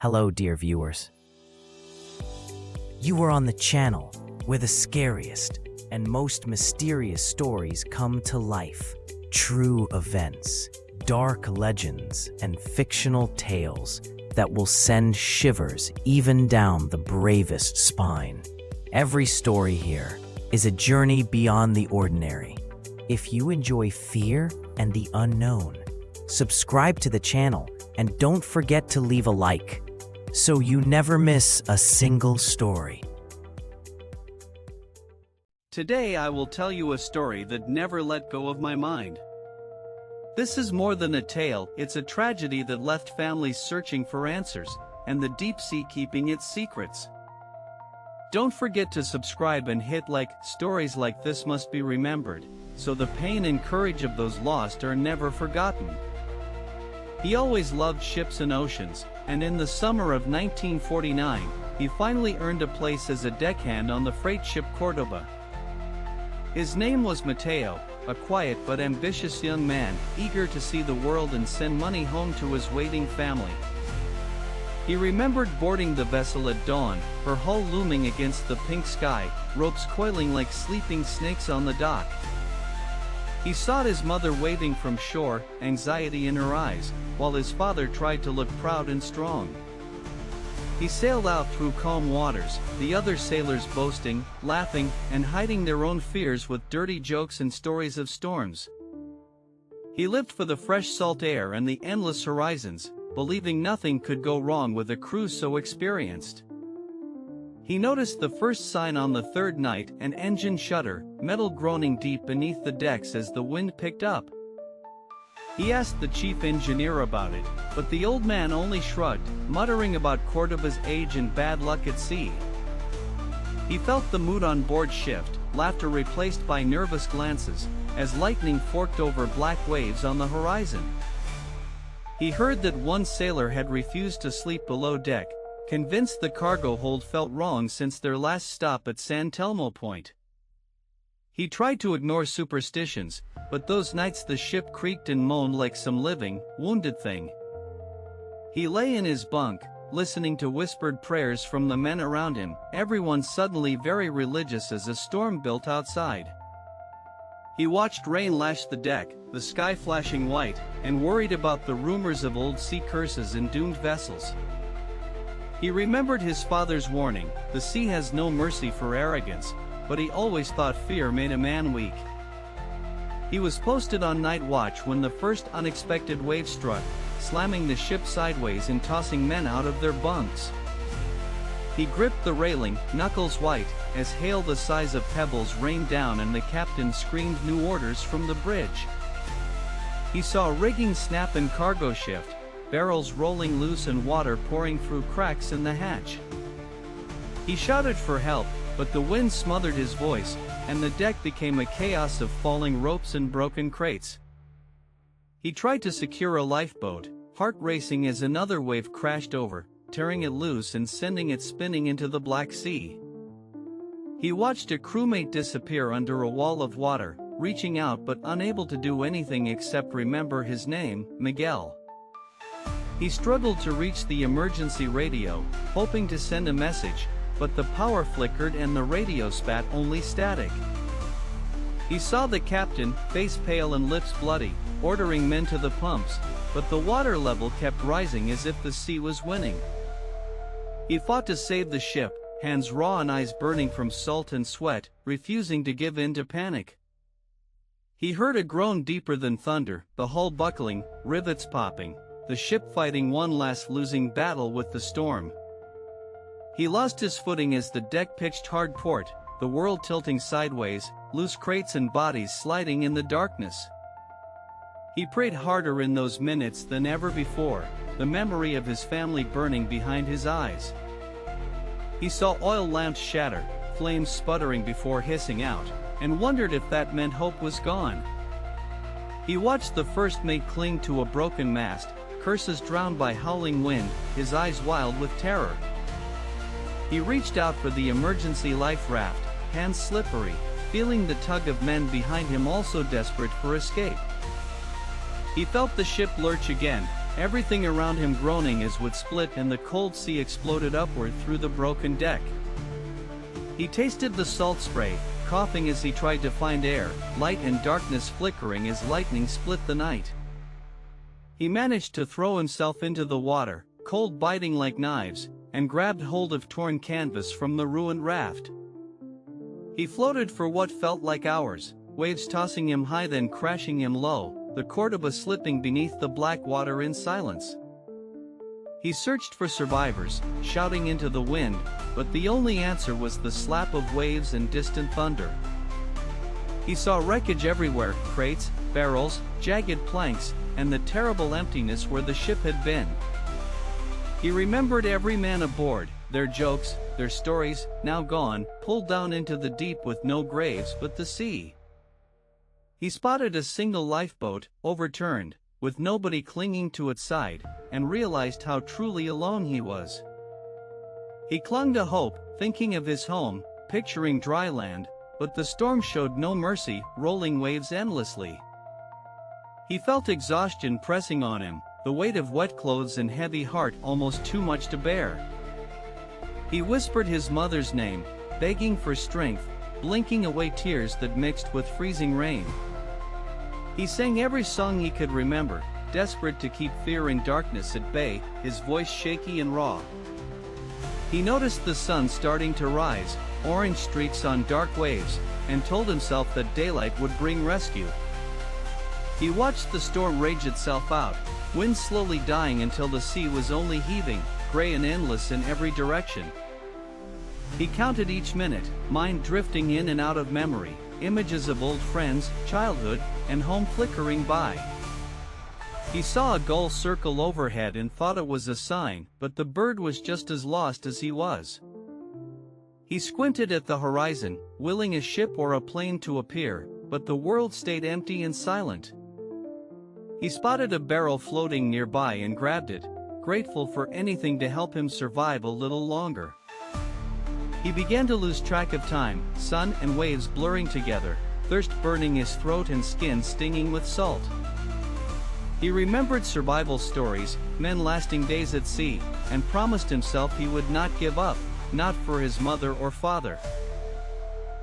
Hello, dear viewers. You are on the channel where the scariest and most mysterious stories come to life. True events, dark legends, and fictional tales that will send shivers even down the bravest spine. Every story here is a journey beyond the ordinary. If you enjoy fear and the unknown, subscribe to the channel and don't forget to leave a like so you never miss a single story. Today I will tell you a story that never let go of my mind. This is more than a tale, it's a tragedy that left families searching for answers, and the deep sea keeping its secrets. Don't forget to subscribe and hit like. Stories like this must be remembered, so the pain and courage of those lost are never forgotten. He always loved ships and oceans, and in the summer of 1949, he finally earned a place as a deckhand on the freight ship Córdoba. His name was Mateo, a quiet but ambitious young man, eager to see the world and send money home to his waiting family. He remembered boarding the vessel at dawn, her hull looming against the pink sky, ropes coiling like sleeping snakes on the dock. He saw his mother waving from shore, anxiety in her eyes, while his father tried to look proud and strong. He sailed out through calm waters, the other sailors boasting, laughing, and hiding their own fears with dirty jokes and stories of storms. He lived for the fresh salt air and the endless horizons, believing nothing could go wrong with a crew so experienced. He noticed the first sign on the third night, an engine shudder, metal groaning deep beneath the decks as the wind picked up. He asked the chief engineer about it, but the old man only shrugged, muttering about Córdoba's age and bad luck at sea. He felt the mood on board shift, laughter replaced by nervous glances, as lightning forked over black waves on the horizon. He heard that one sailor had refused to sleep below deck, convinced the cargo hold felt wrong since their last stop at San Telmo Point. He tried to ignore superstitions, but those nights the ship creaked and moaned like some living, wounded thing. He lay in his bunk, listening to whispered prayers from the men around him, everyone suddenly very religious as a storm built outside. He watched rain lash the deck, the sky flashing white, and worried about the rumors of old sea curses in doomed vessels. He remembered his father's warning, the sea has no mercy for arrogance, but he always thought fear made a man weak. He was posted on night watch when the first unexpected wave struck, slamming the ship sideways and tossing men out of their bunks. He gripped the railing, knuckles white, as hail the size of pebbles rained down and the captain screamed new orders from the bridge. He saw rigging snap and cargo shift, barrels rolling loose and water pouring through cracks in the hatch. He shouted for help, but the wind smothered his voice, and the deck became a chaos of falling ropes and broken crates. He tried to secure a lifeboat, heart racing as another wave crashed over, tearing it loose and sending it spinning into the Black Sea. He watched a crewmate disappear under a wall of water, reaching out but unable to do anything except remember his name, Miguel. He struggled to reach the emergency radio, hoping to send a message, but the power flickered and the radio spat only static. He saw the captain, face pale and lips bloody, ordering men to the pumps, but the water level kept rising as if the sea was winning. He fought to save the ship, hands raw and eyes burning from salt and sweat, refusing to give in to panic. He heard a groan deeper than thunder, the hull buckling, rivets popping, the ship fighting one last losing battle with the storm. He lost his footing as the deck pitched hard port, the world tilting sideways, loose crates and bodies sliding in the darkness. He prayed harder in those minutes than ever before, the memory of his family burning behind his eyes. He saw oil lamps shatter, flames sputtering before hissing out, and wondered if that meant hope was gone. He watched the first mate cling to a broken mast, curses drowned by howling wind, his eyes wild with terror. He reached out for the emergency life raft, hands slippery, feeling the tug of men behind him also desperate for escape. He felt the ship lurch again, everything around him groaning as would split and the cold sea exploded upward through the broken deck. He tasted the salt spray, coughing as he tried to find air, light and darkness flickering as lightning split the night. He managed to throw himself into the water, cold biting like knives, and grabbed hold of torn canvas from the ruined raft. He floated for what felt like hours, waves tossing him high then crashing him low, the Córdoba slipping beneath the black water in silence. He searched for survivors, shouting into the wind, but the only answer was the slap of waves and distant thunder. He saw wreckage everywhere, crates, barrels, jagged planks, and the terrible emptiness where the ship had been. He remembered every man aboard, their jokes, their stories, now gone, pulled down into the deep with no graves but the sea. He spotted a single lifeboat, overturned, with nobody clinging to its side, and realized how truly alone he was. He clung to hope, thinking of his home, picturing dry land, but the storm showed no mercy, rolling waves endlessly. He felt exhaustion pressing on him, the weight of wet clothes and heavy heart almost too much to bear. He whispered his mother's name, begging for strength, blinking away tears that mixed with freezing rain. He sang every song he could remember, desperate to keep fear and darkness at bay, his voice shaky and raw. He noticed the sun starting to rise, orange streaks on dark waves, and told himself that daylight would bring rescue. He watched the storm rage itself out, wind slowly dying until the sea was only heaving, gray and endless in every direction. He counted each minute, mind drifting in and out of memory, images of old friends, childhood, and home flickering by. He saw a gull circle overhead and thought it was a sign, but the bird was just as lost as he was. He squinted at the horizon, willing a ship or a plane to appear, but the world stayed empty and silent. He spotted a barrel floating nearby and grabbed it, grateful for anything to help him survive a little longer. He began to lose track of time, sun and waves blurring together, thirst burning his throat and skin stinging with salt. He remembered survival stories, men lasting days at sea, and promised himself he would not give up, not for his mother or father.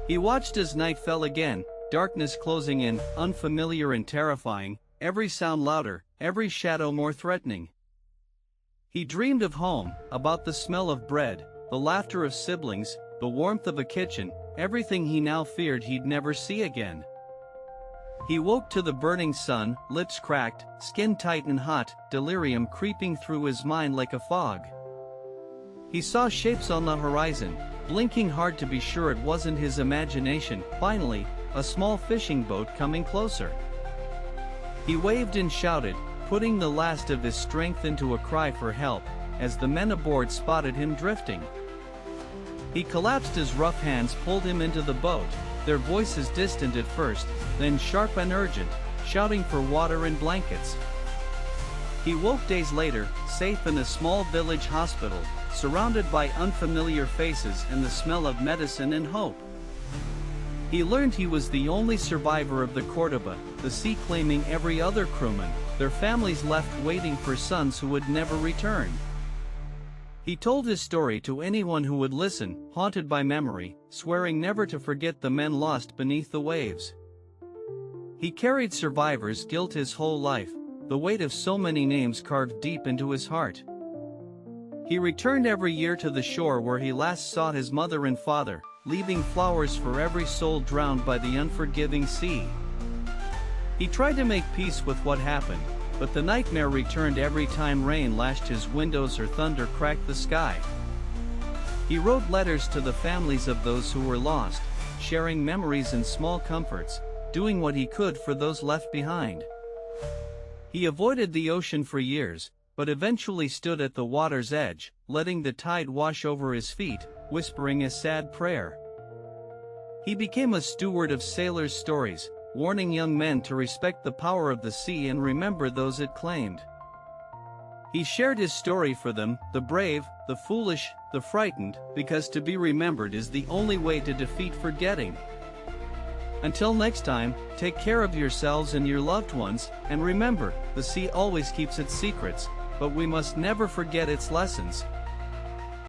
He watched as night fell again, darkness closing in, unfamiliar and terrifying, every sound louder, every shadow more threatening. He dreamed of home, about the smell of bread, the laughter of siblings, the warmth of a kitchen, everything he now feared he'd never see again. He woke to the burning sun, lips cracked, skin tight and hot, delirium creeping through his mind like a fog. He saw shapes on the horizon, blinking hard to be sure it wasn't his imagination. Finally, a small fishing boat coming closer. He waved and shouted, putting the last of his strength into a cry for help, as the men aboard spotted him drifting. He collapsed as rough hands pulled him into the boat, their voices distant at first, then sharp and urgent, shouting for water and blankets. He woke days later, safe in a small village hospital, surrounded by unfamiliar faces and the smell of medicine and hope. He learned he was the only survivor of the Córdoba, the sea claiming every other crewman, their families left waiting for sons who would never return. He told his story to anyone who would listen, haunted by memory, swearing never to forget the men lost beneath the waves. He carried survivor's guilt his whole life, the weight of so many names carved deep into his heart. He returned every year to the shore where he last saw his mother and father, leaving flowers for every soul drowned by the unforgiving sea. He tried to make peace with what happened, but the nightmare returned every time rain lashed his windows or thunder cracked the sky. He wrote letters to the families of those who were lost, sharing memories and small comforts, doing what he could for those left behind. He avoided the ocean for years, but eventually stood at the water's edge, letting the tide wash over his feet, whispering a sad prayer. He became a steward of sailors' stories, warning young men to respect the power of the sea and remember those it claimed. He shared his story for them, the brave, the foolish, the frightened, because to be remembered is the only way to defeat forgetting. Until next time, take care of yourselves and your loved ones, and remember, the sea always keeps its secrets, but we must never forget its lessons.